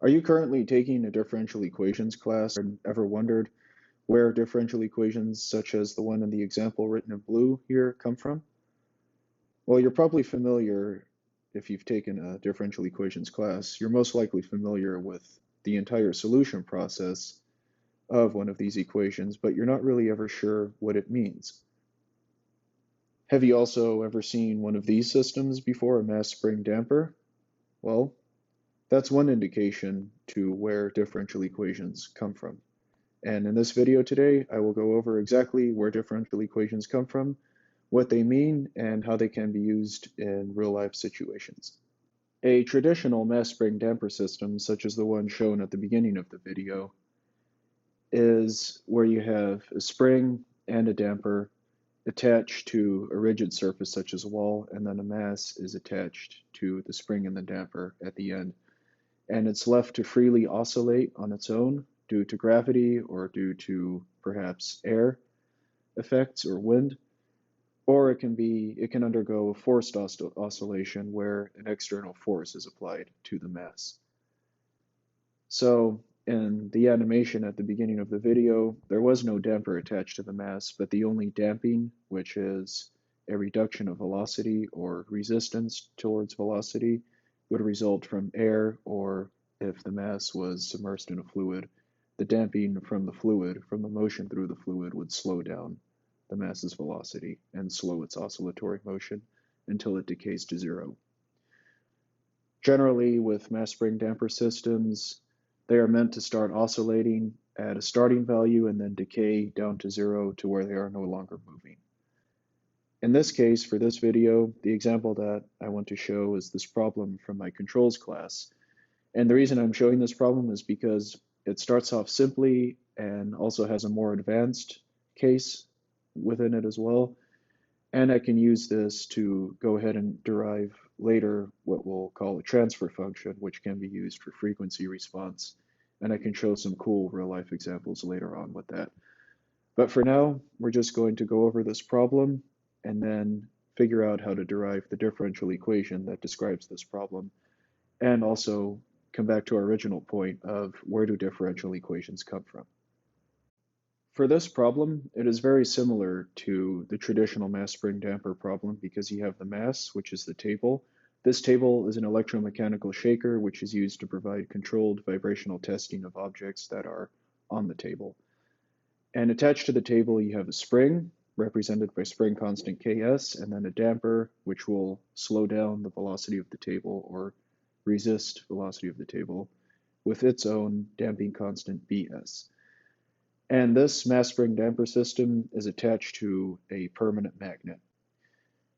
Are you currently taking a differential equations class and ever wondered where differential equations such as the one in the example written in blue here come from? Well, you're probably familiar if you've taken a differential equations class, you're most likely familiar with the entire solution process of one of these equations, but you're not really ever sure what it means. Have you also ever seen one of these systems before, a mass spring damper? Well, that's one indication to where differential equations come from. And in this video today, I will go over exactly where differential equations come from, what they mean, and how they can be used in real-life situations. A traditional mass spring damper system, such as the one shown at the beginning of the video, is where you have a spring and a damper attached to a rigid surface such as a wall, and then a mass is attached to the spring and the damper at the end. And it's left to freely oscillate on its own due to gravity or due to perhaps air effects or wind, or it can undergo a forced oscillation where an external force is applied to the mass. So in the animation at the beginning of the video, there was no damper attached to the mass, but the only damping, which is a reduction of velocity or resistance towards velocity, would result from air, or if the mass was submersed in a fluid, the damping from the fluid, from the motion through the fluid, would slow down the mass's velocity and slow its oscillatory motion until it decays to zero. Generally, with mass spring damper systems, they are meant to start oscillating at a starting value and then decay down to zero to where they are no longer moving. In this case, for this video, the example that I want to show is this problem from my controls class. And the reason I'm showing this problem is because it starts off simply and also has a more advanced case within it as well. And I can use this to go ahead and derive later what we'll call a transfer function, which can be used for frequency response. And I can show some cool real-life examples later on with that. But for now, we're just going to go over this problem and then figure out how to derive the differential equation that describes this problem, and also come back to our original point of where do differential equations come from. For this problem, it is very similar to the traditional mass spring damper problem because you have the mass, which is the table. This table is an electromechanical shaker, which is used to provide controlled vibrational testing of objects that are on the table. And attached to the table, you have a spring, represented by spring constant Ks, and then a damper, which will slow down the velocity of the table or resist velocity of the table with its own damping constant Bs. And this mass spring damper system is attached to a permanent magnet.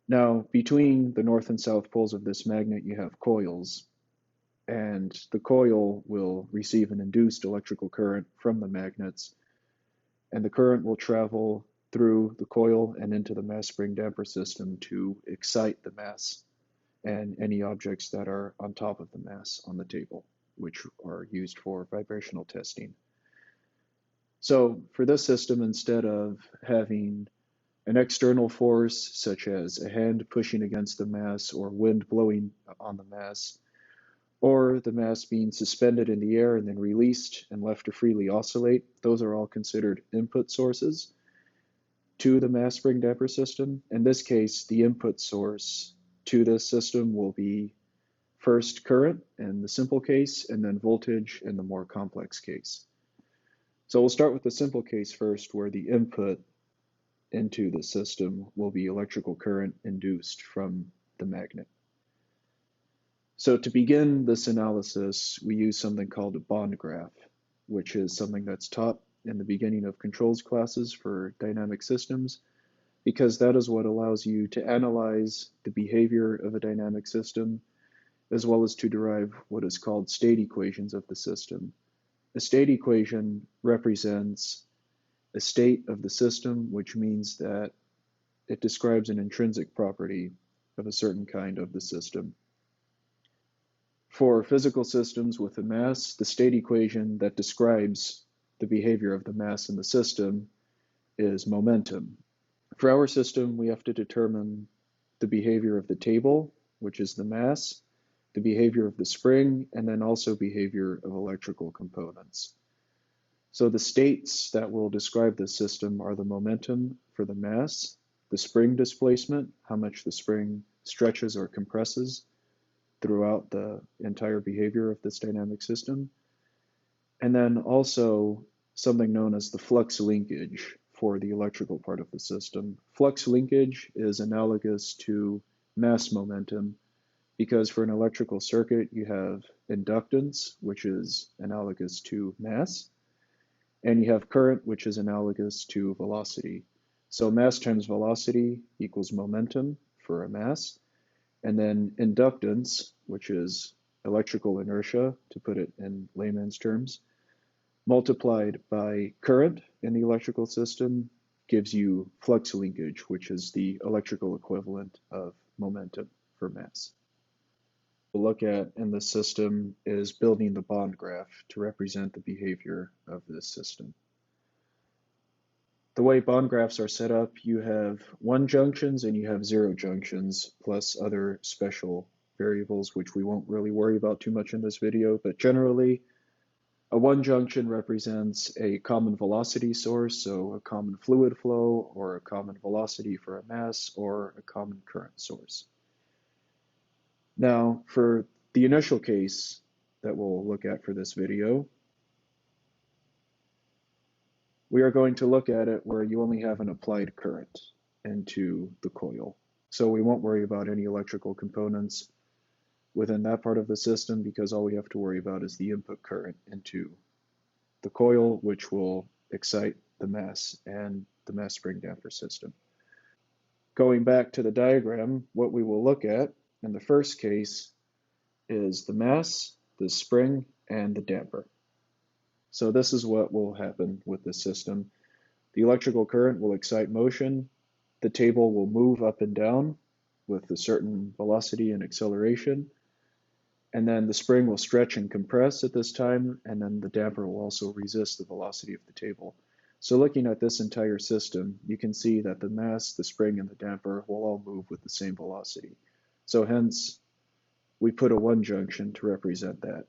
Now, between the north and south poles of this magnet, you have coils, and the coil will receive an induced electrical current from the magnets, and the current will travel through the coil and into the mass spring damper system to excite the mass and any objects that are on top of the mass on the table, which are used for vibrational testing. So for this system, instead of having an external force, such as a hand pushing against the mass or wind blowing on the mass, or the mass being suspended in the air and then released and left to freely oscillate, those are all considered input sources to the mass spring damper system. In this case, the input source to this system will be first current in the simple case, and then voltage in the more complex case. So we'll start with the simple case first, where the input into the system will be electrical current induced from the magnet. So to begin this analysis, we use something called a bond graph, which is something that's taught in the beginning of controls classes for dynamic systems, because that is what allows you to analyze the behavior of a dynamic system, as well as to derive what is called state equations of the system. A state equation represents a state of the system, which means that it describes an intrinsic property of a certain kind of the system. For physical systems with a mass, the state equation that describes the behavior of the mass in the system is momentum. For our system, we have to determine the behavior of the table, which is the mass, the behavior of the spring, and then also behavior of electrical components. So the states that will describe this system are the momentum for the mass, the spring displacement, how much the spring stretches or compresses throughout the entire behavior of this dynamic system, and then also something known as the flux linkage for the electrical part of the system. Flux linkage is analogous to mass momentum because for an electrical circuit you have inductance, which is analogous to mass, and you have current, which is analogous to velocity. So mass times velocity equals momentum for a mass, and then inductance, which is electrical inertia, to put it in layman's terms, multiplied by current in the electrical system gives you flux linkage, which is the electrical equivalent of momentum for mass. What we'll look at in this system is building the bond graph to represent the behavior of this system. The way bond graphs are set up, you have 1 junctions and you have 0 junctions, plus other special variables, which we won't really worry about too much in this video, but generally, a 1 junction represents a common velocity source, so a common fluid flow, or a common velocity for a mass, or a common current source. Now, for the initial case that we'll look at for this video, we are going to look at it where you only have an applied current into the coil. So we won't worry about any electrical components within that part of the system because all we have to worry about is the input current into the coil, which will excite the mass and the mass spring damper system. Going back to the diagram, what we will look at in the first case is the mass, the spring, and the damper. So this is what will happen with this system. The electrical current will excite motion, the table will move up and down with a certain velocity and acceleration, and then the spring will stretch and compress at this time, and then the damper will also resist the velocity of the table. So looking at this entire system, you can see that the mass, the spring, and the damper will all move with the same velocity. So hence, we put a 1 junction to represent that.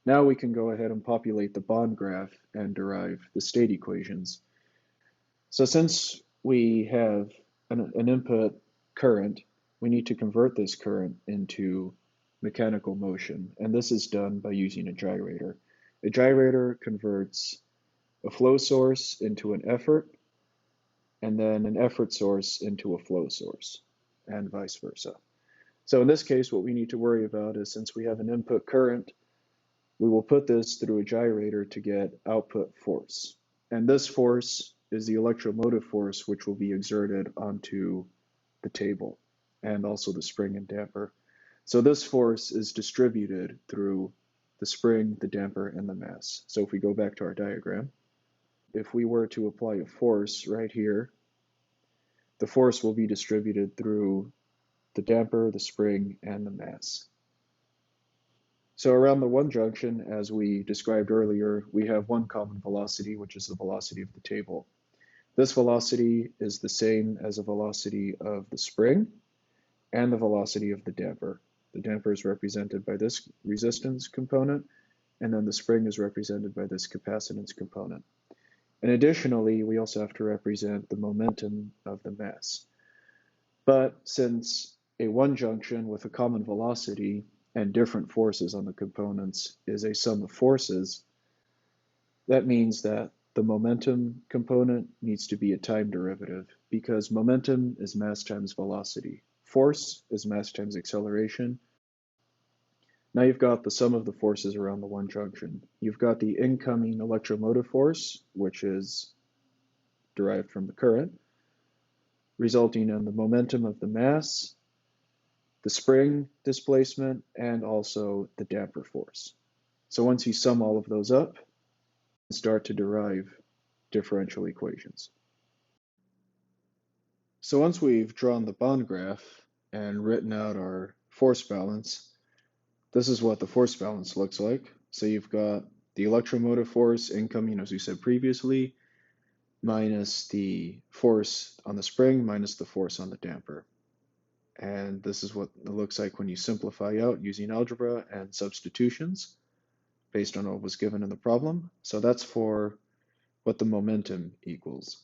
Now we can go ahead and populate the bond graph and derive the state equations. So since we have an input current, we need to convert this current into mechanical motion, and this is done by using a gyrator. A gyrator converts a flow source into an effort, and then an effort source into a flow source, and vice versa. So in this case, what we need to worry about is since we have an input current, we will put this through a gyrator to get output force. And this force is the electromotive force which will be exerted onto the table and also the spring and damper. So this force is distributed through the spring, the damper, and the mass. So if we go back to our diagram, if we were to apply a force right here, the force will be distributed through the damper, the spring, and the mass. So around the 1 junction, as we described earlier, we have one common velocity, which is the velocity of the table. This velocity is the same as the velocity of the spring and the velocity of the damper. The damper is represented by this resistance component, and then the spring is represented by this capacitance component. And additionally, we also have to represent the momentum of the mass. But since a 1 junction with a common velocity and different forces on the components is a sum of forces, that means that the momentum component needs to be a time derivative because momentum is mass times velocity. Force is mass times acceleration. Now you've got the sum of the forces around the 1 junction. You've got the incoming electromotive force, which is derived from the current, resulting in the momentum of the mass, the spring displacement, and also the damper force. So once you sum all of those up, you start to derive differential equations. So once we've drawn the bond graph and written out our force balance, this is what the force balance looks like. So you've got the electromotive force incoming, as we said previously, minus the force on the spring minus the force on the damper. And this is what it looks like when you simplify out using algebra and substitutions based on what was given in the problem. So that's for what the momentum equals.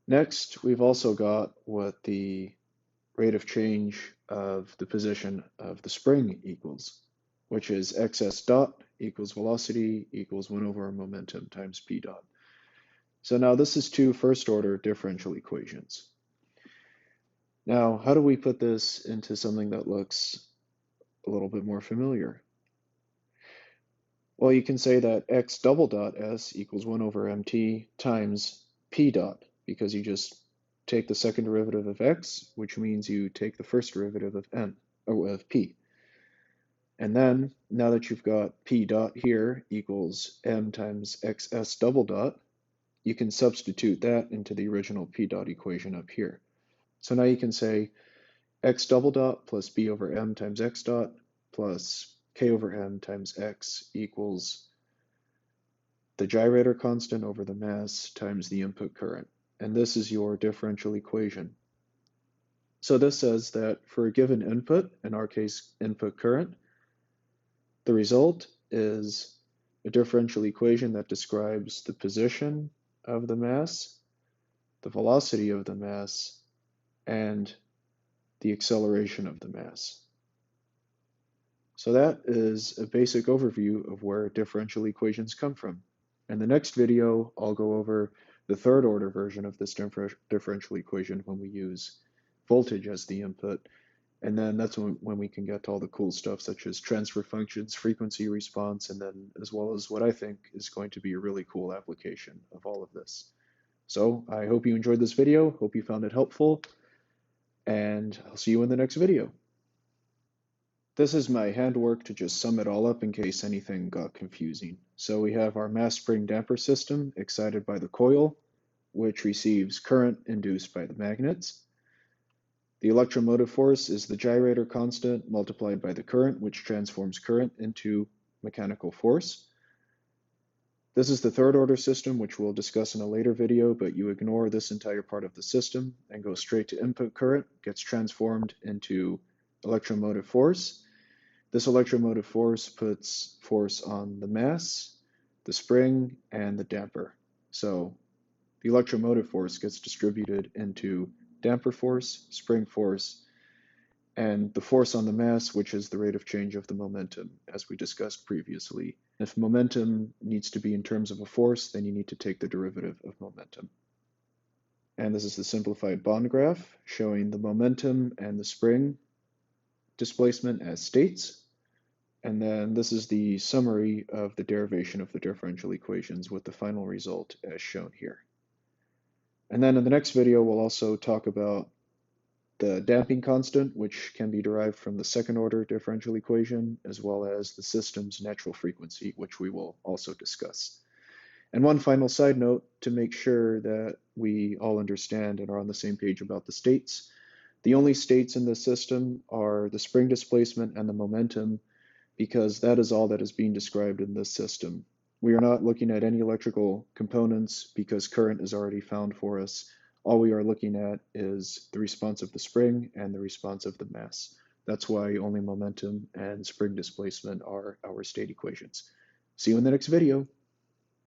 Next, we've also got what the rate of change of the position of the spring equals, which is xs dot equals velocity equals 1 over momentum times p dot. So now this is two first-order differential equations. Now, how do we put this into something that looks a little bit more familiar? Well, you can say that x double dot s equals 1 over mt times p dot, because you just take the second derivative of x, which means you take the first derivative of n, or of p. And then, now that you've got p dot here equals m times xs double dot, you can substitute that into the original p dot equation up here. So now you can say x double dot plus b over m times x dot plus k over m times x equals the gyrator constant over the mass times the input current. And this is your differential equation. So this says that for a given input, in our case input current, the result is a differential equation that describes the position of the mass, the velocity of the mass, and the acceleration of the mass. So that is a basic overview of where differential equations come from. In the next video, I'll go over the third order version of this differential equation when we use voltage as the input. And then that's when we can get to all the cool stuff such as transfer functions, frequency response, and then as well as what I think is going to be a really cool application of all of this. So I hope you enjoyed this video, hope you found it helpful, and I'll see you in the next video. This is my handwork to just sum it all up in case anything got confusing. So we have our mass spring damper system excited by the coil, which receives current induced by the magnets. The electromotive force is the gyrator constant multiplied by the current, which transforms current into mechanical force. This is the third order system, which we'll discuss in a later video, but you ignore this entire part of the system and go straight to input current, gets transformed into electromotive force. This electromotive force puts force on the mass, the spring, and the damper. So the electromotive force gets distributed into damper force, spring force, and the force on the mass, which is the rate of change of the momentum, as we discussed previously. If momentum needs to be in terms of a force, then you need to take the derivative of momentum. And this is the simplified bond graph showing the momentum and the spring displacement as states. And then this is the summary of the derivation of the differential equations with the final result as shown here. And then in the next video, we'll also talk about the damping constant, which can be derived from the second order differential equation, as well as the system's natural frequency, which we will also discuss. And one final side note to make sure that we all understand and are on the same page about the states. The only states in this system are the spring displacement and the momentum, because that is all that is being described in this system. We are not looking at any electrical components because current is already found for us. All we are looking at is the response of the spring and the response of the mass. That's why only momentum and spring displacement are our state equations. See you in the next video.